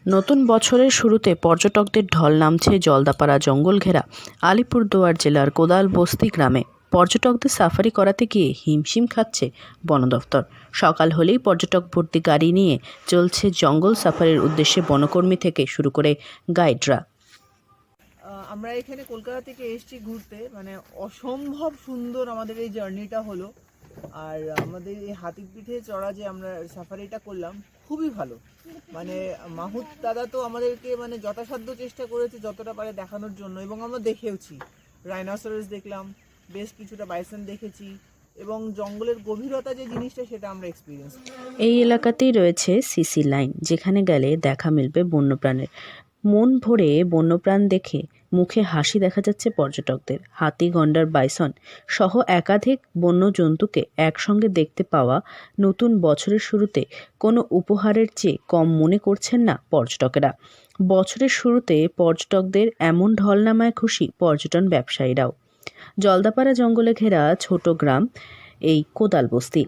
নতুন বছরের শুরুতে পর্যটকদের ঢল নামছে জলদাপাড়া জঙ্গল ঘেরা আলিপুরদুয়ার জেলার কোদালবস্তি গ্রামে। পর্যটকদের সাফারি করাতে গিয়ে হিমশিম খাচ্ছে বন দফতর। সকাল হলেই পর্যটক ভর্তি গাড়ি নিয়ে চলছে জঙ্গল সাফারির উদ্দেশ্যে বনকর্মী থেকে শুরু করে গাইডরা। আমরা এখানে কলকাতা থেকে এসেছি ঘুরতে, মানে অসম্ভব সুন্দর আমাদের এই জার্নিটা হলো। আর আমাদের এই হাতির পিঠে চড়া যে আমরা সাফারিটা করলাম খুবই ভালো। মানে মাহুত দাদা তো আমাদেরকে মানে যথাসাধ্য চেষ্টা করেছে যতটা পারে দেখানোর জন্য, এবং আমরা দেখেওছি। রাইনোসরাস দেখলাম, বেশ কিছুটা বাইসন দেখেছি, এবং জঙ্গলের গভীরতা যে জিনিসটা সেটা আমরা এক্সপিরিয়েন্স। এই এলাকাতেই রয়েছে সিসি লাইন, যেখানে গেলে দেখা মিলবে বন্যপ্রাণের। মন ভরে বন্যপ্রাণ দেখে মুখে হাসি দেখা যাচ্ছে পর্যটকদের। হাতি, গন্ডার, বাইসন সহ একাধিক বন্য জন্তুকে একসঙ্গে দেখতে পাওয়া নতুন বছরের শুরুতে কোনো উপহারের চেয়ে কম মনে করছেন না পর্যটকেরা। বছরের শুরুতে পর্যটকদের এমন ঢল নামায় খুশি পর্যটন ব্যবসায়ীরাও। জলদাপাড়া জঙ্গলে ঘেরা ছোট গ্রাম এই কোদালবস্তি।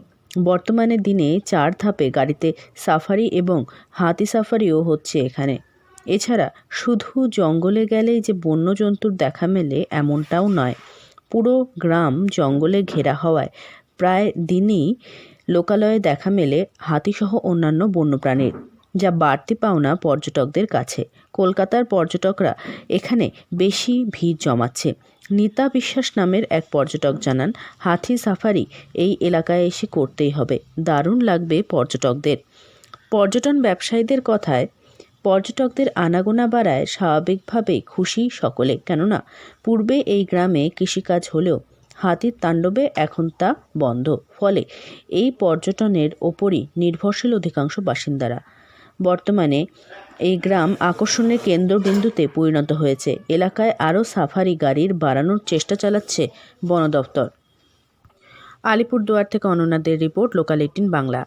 বর্তমানে দিনে 4 ধাপে গাড়িতে সাফারি এবং হাতি সাফারিও হচ্ছে এখানে। এছাড়া শুধু জঙ্গলে গেলেই যে বন্যজন্তুর দেখা মেলে এমনটাও নয়। পুরো গ্রাম জঙ্গলে ঘেরা হওয়ায় প্রায় দিনই লোকালয়ে দেখা মেলে হাতিসহ অন্যান্য বন্যপ্রাণীর, যা বাড়তি পাওনা পর্যটকদের কাছে। কলকাতার পর্যটকরা এখানে বেশি ভিড় জমাচ্ছে। নিতা বিশ্বাস নামের এক পর্যটক জানান, হাতি সাফারি এই এলাকায় এসে করতেই হবে, দারুণ লাগবে পর্যটকদের। পর্যটন ব্যবসায়ীদের কথায়, পর্যটকদের আনাগোনা বাড়ায় স্বাভাবিকভাবেই খুশি সকলে, কেননা পূর্বে এই গ্রামে কৃষিকাজ হলেও হাতির তাণ্ডবে এখন তা বন্ধ। ফলে এই পর্যটনের ওপরই নির্ভরশীল অধিকাংশ বাসিন্দারা। বর্তমানে এই গ্রাম আকর্ষণের কেন্দ্রবিন্দুতে পরিণত হয়েছে। এলাকায় আরও সাফারি গাড়ির বাড়ানোর চেষ্টা চালাচ্ছে বন দফতর। আলিপুরদুয়ার থেকে অনন্যাদের রিপোর্ট, লোকাল 18 বাংলা।